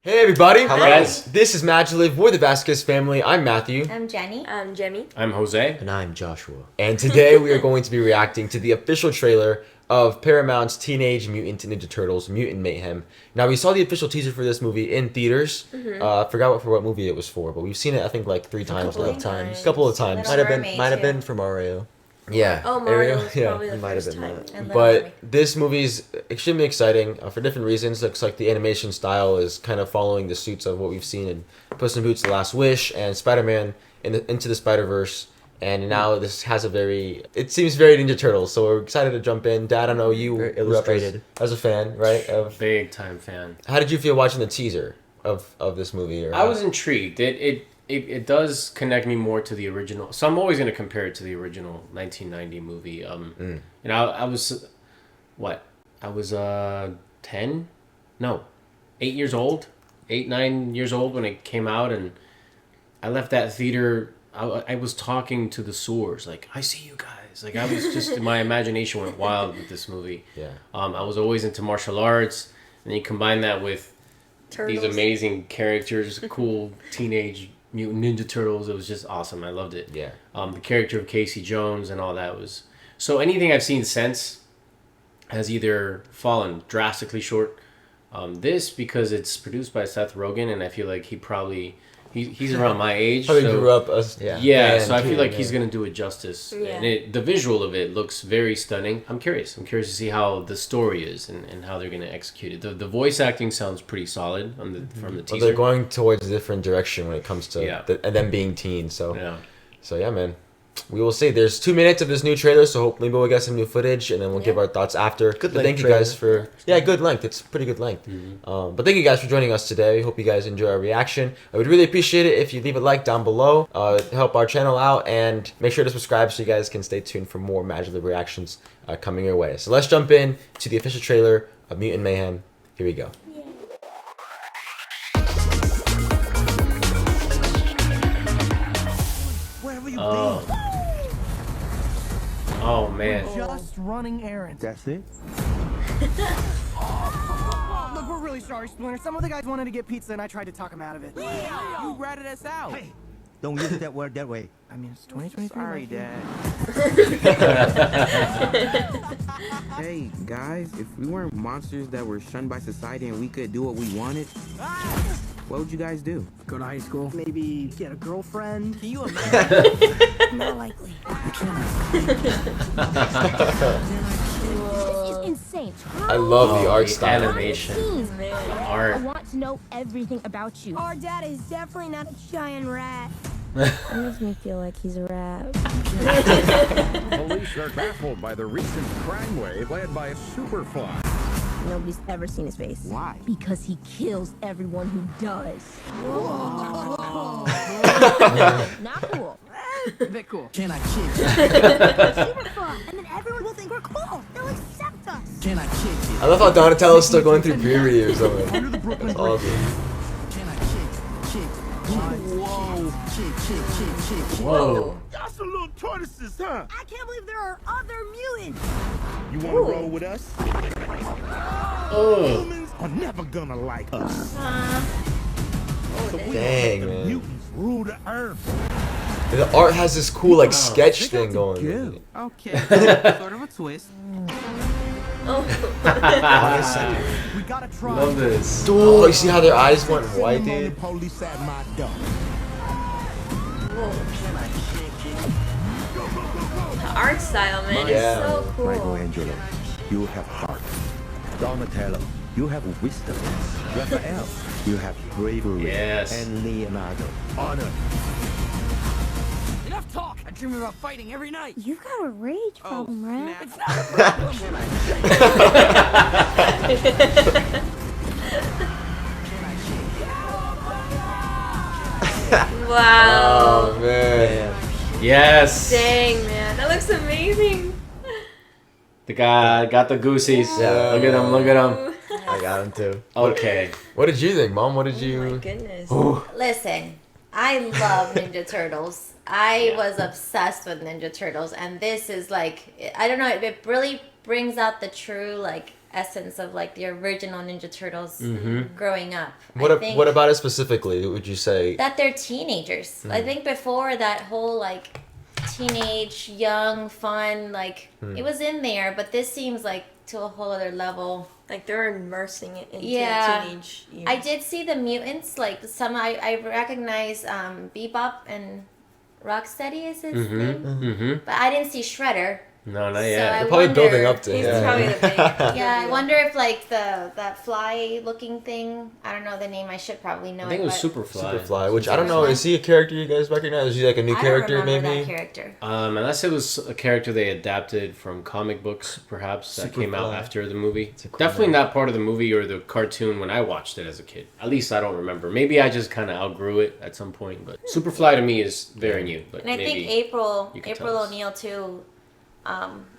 Hey everybody! Hello. Guys, this is MaJeliv. We're the Vasquez Family. I'm Matthew. I'm Jenny. I'm Jemmy. I'm Jose. And I'm Joshua. And today we are going to be reacting to the official trailer of Paramount's Teenage Mutant Ninja Turtles, Mutant Mayhem. Now, we saw the official teaser for this movie in theaters. I forgot what movie it was for, but we've seen it, I think, like 3 times now. couple of times. A couple of times. Little Might Mermaid, have too. been for Mario. Yeah. Oh, Mario was yeah. probably the It might have first been time. that. And Little But Mermaid. this movie's extremely exciting for different reasons. Looks like the animation style is kind of following the suits of what we've seen in Puss in Boots: The Last Wish and Spider-Man Into the Spider-Verse. And now this has it seems very Ninja Turtles, so we're excited to jump in. Dad, I know you Very grew up illustrated. as a fan, right? Big time fan. How did you feel watching the teaser of this movie? Or I was intrigued. It does connect me more to the original. So I'm always going to compare it to the original 1990 movie. And I was, what? I was 10? No, 8 years old. 8, 9 years old when it came out, and I left that theater. I was talking to the sewers, like, I see you guys. Like, I was just, my imagination went wild with this movie. Yeah. I was always into martial arts, and you combine that with Turtles. these amazing characters, cool teenage mutant ninja turtles. It was just awesome. I loved it. Yeah. The character of Casey Jones and all that was so. Anything I've seen since has either fallen drastically short. This because it's produced by Seth Rogen, and I feel like he's around my age. Probably so, grew up as yeah, so I feel like yeah. he's gonna do it justice. Yeah. And the visual of it looks very stunning. I'm curious to see how the story is and how they're gonna execute it. The voice acting sounds pretty solid from the Well, teaser. they're going towards a different direction when it comes to Yeah. and them being teens. So Yeah. So yeah, man. We will see. There's 2 minutes of this new trailer, so hopefully we'll get some new footage, and then we'll give our thoughts after. Good But length thank you trailer. guys for good length. It's pretty good length. But thank you guys for joining us today. Hope you guys enjoy our reaction. I would really appreciate it if you leave a like down below, help our channel out, and make sure to subscribe so you guys can stay tuned for more MaJeliv reactions coming your way. So let's jump in to the official trailer of Mutant Mayhem. Here we go. Where have you Oh. been? Oh man. Just running errands. That's it? Look, we're really sorry, Splinter. Some of the guys wanted to get pizza, and I tried to talk them out of it. You ratted us out. Hey, don't use that word that way. I mean, it's 2023. Sorry, Dad. Hey, guys, if we weren't monsters that were shunned by society and we could do what we wanted, what would you guys do? Go to high school. Maybe get a girlfriend. Can you imagine? Not likely. This is insane. I love the art the style. animation, the I art. want to know everything about you. Our dad is definitely not a giant rat. It makes me feel like he's a rat. Police are baffled by the recent crime wave led by a superfly. Nobody's ever seen his face. Why? Because he kills everyone who does. Not cool. A bit cool. Can I kick? Super fun. And then everyone will think we're cool. They'll accept us. Can I kick it? I love how Donatello's still going through puberty or something. Under the Brooklyn That's Bridge. awesome. Can I kick? Whoa. Kick. Whoa. Y'all some little tortoises, huh? I can't believe there are other mutants. You wanna roll with us? Oh. Humans are never gonna like us. Dang, man. Mutants rule the earth. The art has this cool like sketch thing going. with it. Okay, sort of a twist. We gotta try. Love this. Oh, you see how their eyes went white, Shame on dude? the police at my door. The art style, man, Yeah. is so cool. Michelangelo, you have heart. Donatello, you have wisdom. Raphael, you have bravery. Yes. And Leonardo, honor. Enough talk. I dream about fighting every night. You've got a rage problem, right? It's not a problem. Wow. Oh man. Yes. Dang, man. That looks amazing. The guy got the goosies. Yeah. Look at him. Look at him. I got him too. Okay. What did you think, Mom? What did Oh my you? goodness. Listen, I love Ninja Turtles. I was obsessed with Ninja Turtles, and this is like, I don't know, it really brings out the true like essence of like the original Ninja Turtles Mm-hmm. growing up. What about it specifically? Would you say that they're teenagers? I think before that whole like teenage, young, fun, like it was in there, but this seems like to a whole other level. Like they're immersing it into Yeah. teenage years. I did see the mutants, like some I recognize Bebop and Rocksteady is his name, Mm-hmm. but I didn't see Shredder. No, not So yet. I they're probably wonder- building up to He's it? probably the big. Yeah, I wonder if like that fly looking thing. I don't know the name. I should probably know. I think it was but Superfly. Superfly, which I don't know. Superfly? Is he a character you guys recognize? Is he like a new I don't character remember maybe? that character. Unless it was a character they adapted from comic books, perhaps, that came out Superfly. after the movie. a cool Definitely name. not part of the movie or the cartoon when I watched it as a kid. At least I don't remember. Maybe I just kind of outgrew it at some point. But Superfly to me is very new. But And I maybe think April you can April tell us. O'Neil too.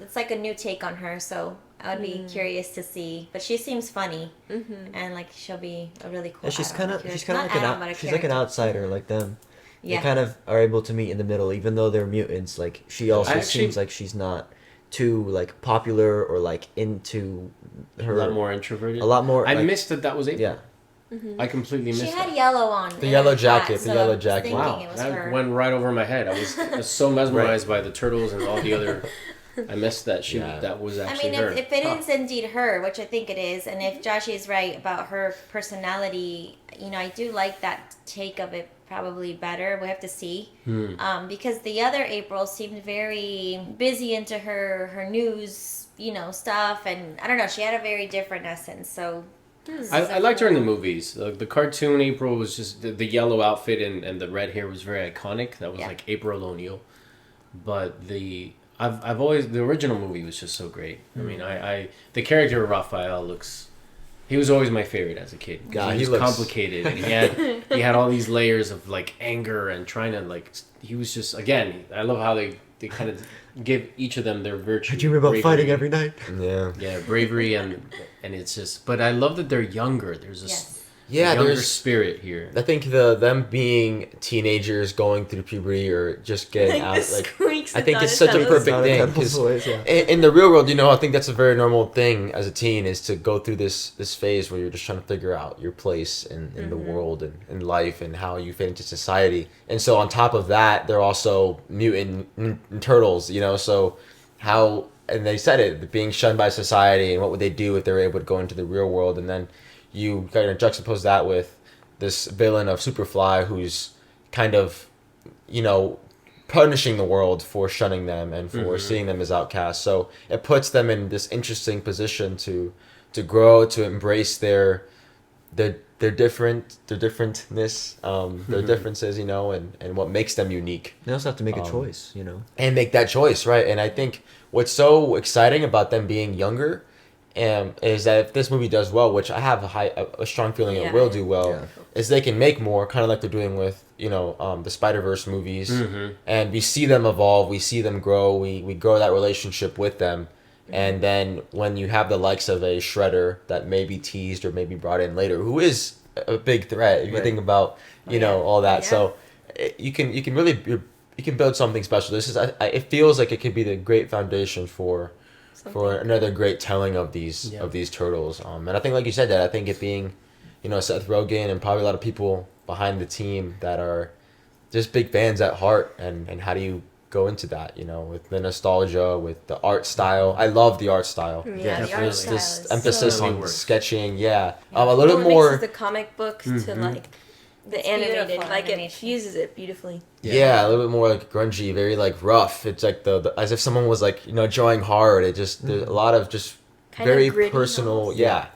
It's like a new take on her, so I would be curious to see. But she seems funny, and like she'll be a really cool. And she's add-on kind of character. she's kind of Not like add-on, but a she's like an character. outsider like them. Yeah. They kind of are able to meet in the middle, even though they're mutants. Like she also I actually- seems like she's not too like popular or like into her. a lot more introverted. A lot more. I like, missed that was April. Yeah. I completely She missed had that. yellow on. The in yellow her jacket, hat, the so yellow I was jacket. thinking Wow, it was that her. went right over my head. I was so mesmerized by the turtles and all the other. I missed that she Yeah. that was I actually mean, her. if it Huh. is indeed her, which I think it is, and if Josh is right about her personality, you know, I do like that take of it probably better. We have to see. Because the other April seemed very busy into her news, you know, stuff, and I don't know, she had a very different essence, so... I liked her in the movies. The cartoon April was just the yellow outfit and the red hair was very iconic. That was Yeah. like April O'Neil. But I've always the original movie was just so great. I mean, I the character of Raphael he was always my favorite as a kid. Yeah, he he was looks- complicated. And he had all these layers of like anger and trying to like. He was just again. I love how they kind of give each of them their virtue. I dream about bravery. fighting every night. Yeah. Yeah, bravery and it's just. But I love that they're younger. There's this Yes. Yeah, younger there's. spirit here. I think them being teenagers going through puberty or just getting out, like I think it's such a perfect thing because in the real world, you know, I think that's a very normal thing as a teen is to go through this phase where you're just trying to figure out your place in the world and in life and how you fit into society. And so on top of that, they're also mutant turtles, you know, so how and they said it being shunned by society and what would they do if they were able to go into the real world, and then you kind of juxtapose that with this villain of Superfly who's kind of, you know, punishing the world for shunning them and for seeing them as outcasts. So it puts them in this interesting position to grow, to embrace their differentness, their differences, you know, and what makes them unique. They also have to make a choice, you know. And make that choice, right? And I think what's so exciting about them being younger is that if this movie does well, which I have a strong feeling it will do well, is they can make more, kind of like they're doing with, you know, the Spider-Verse movies. And we see them evolve, we see them grow, we grow that relationship with them. And then when you have the likes of a Shredder that may be teased or maybe brought in later, who is a big threat if you think about, you know, all that. Yeah. So you can really you can build something special. This is it feels like it could be the great foundation for another great telling of these turtles. And I think, like you said, that I think it being, you know, Seth Rogen and probably a lot of people behind the team that are just big fans at heart, and how do you go into that, you know, with the nostalgia, with the art style. I love the art style. Yeah, the art There's style this is emphasis so on works. sketching. A Well, little it more. mixes the comic book to like the It's animated, beautiful like it animation. fuses it beautifully. Yeah, a little bit more like grungy, very like rough. It's like the as if someone was like, you know, drawing hard. It just there's a lot of just Kind of very gritty personal. almost. Yeah,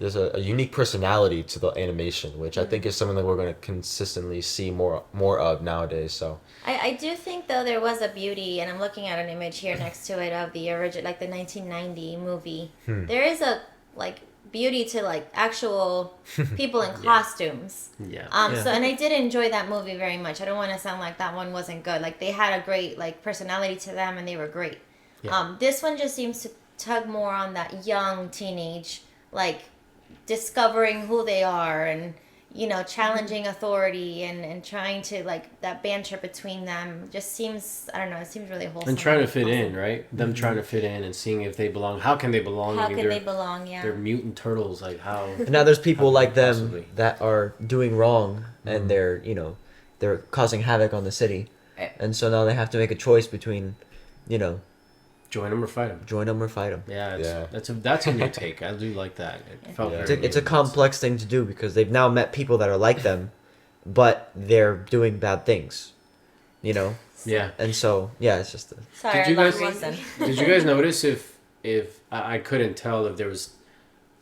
there's a unique personality to the animation, which I think is something that we're going to consistently see more of nowadays. So I do think though there was a beauty, and I'm looking at an image here next to it of the original, like the 1990 movie. There is a like beauty to like actual people in costumes. Yeah. So and I did enjoy that movie very much. I don't want to sound like that one wasn't good. Like they had a great like personality to them, and they were great. This one just seems to tug more on that young teenage, like discovering who they are, and challenging authority and trying to like that banter between them just seems, I don't know, it seems really wholesome. And trying to fit in, right? Them trying to fit in and seeing if they belong. How can they belong? How can they belong? Yeah. They're mutant turtles. Like how? And now there's people like them possibly? that are doing wrong, and they're causing havoc on the city, and so now they have to make a choice between, Join them or fight them. join them or fight them. Yeah, that's a new take. I do like that. It felt very It's a new. complex thing to do because they've now met people that are like them, but they're doing bad things, Yeah. and so it's just Sorry, Did you long guys- reason. Did you guys notice if I couldn't tell if there was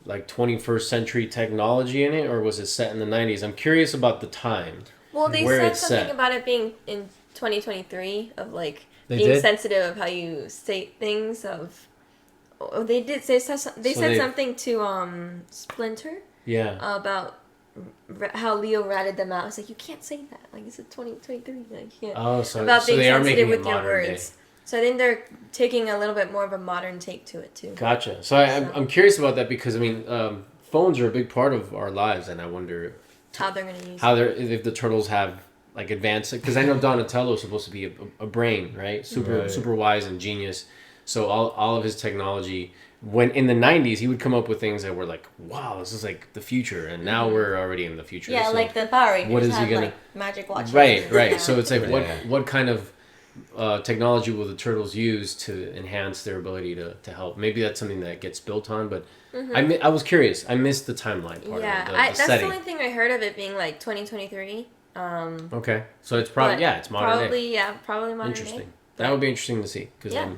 like 21st century technology in it or was it set in the 90s? I'm curious about the time. Well, they where said it's something set. about it being in 2023 of like They being did? sensitive of how you state things. They did. They said something to Splinter Yeah. about how Leo ratted them out. It's like you can't say that. Like it's a 2023. Like you can't. Oh, so About being they are sensitive making it with your modern day. words. So I think they're taking a little bit more of a modern take to it too. Gotcha. So I'm curious about that because phones are a big part of our lives, and I wonder How they're gonna use how they're if the turtles have like advanced, because I know Donatello is supposed to be a brain, right? Super wise and genius. So all of his technology, when in the 90s he would come up with things that were like, wow, this is like the future, and now we're already in the future. Yeah, so like the Power Rangers what is he have gonna- like magic watches. right. Yeah. So it's like Yeah. what kind of technology will the turtles use to enhance their ability to help? Maybe that's something that gets built on, but I was curious. I missed the timeline part Yeah, of it, the that's setting. the only thing I heard of it being like 2023. Okay, so it's probably But it's modern day. Probably modern Interesting. day. That would be interesting to see because Yeah.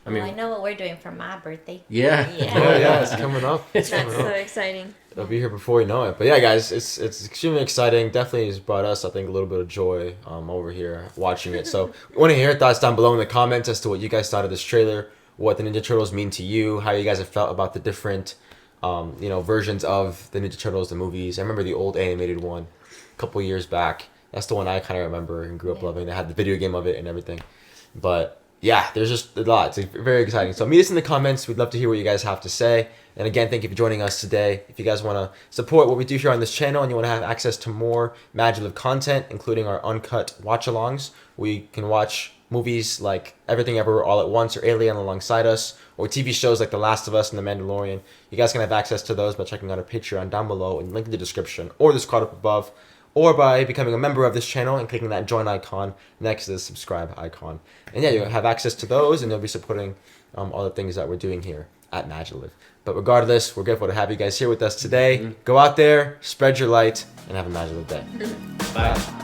I mean, Well, I know what we're doing for my birthday. yeah, Yeah, it's coming up. It's That's coming so up. exciting. It'll be here before you know it. But yeah, guys, it's extremely exciting. Definitely has brought us, I think, a little bit of joy over here watching it. So we want to hear your thoughts down below in the comments as to what you guys thought of this trailer, what the Ninja Turtles mean to you, how you guys have felt about the different versions of the Ninja Turtles, the movies. I remember the old animated one a couple years back. That's the one I kind of remember and grew up loving. I had the video game of it and everything. But yeah, there's just a lot. It's very exciting. So meet us in the comments. We'd love to hear what you guys have to say. And again, thank you for joining us today. If you guys want to support what we do here on this channel and you want to have access to more MaJeliv content, including our uncut watch alongs, we can watch movies like Everything Everywhere All at Once or Alien alongside us, or TV shows like The Last of Us and The Mandalorian. You guys can have access to those by checking out our Patreon down below and link in the description, or this card up above, or by becoming a member of this channel and clicking that join icon next to the subscribe icon. And yeah, you'll have access to those, and you'll be supporting all the things that we're doing here at MaJeliv. But regardless, we're grateful to have you guys here with us today. Go out there, spread your light, and have a MaJeliv day. Bye.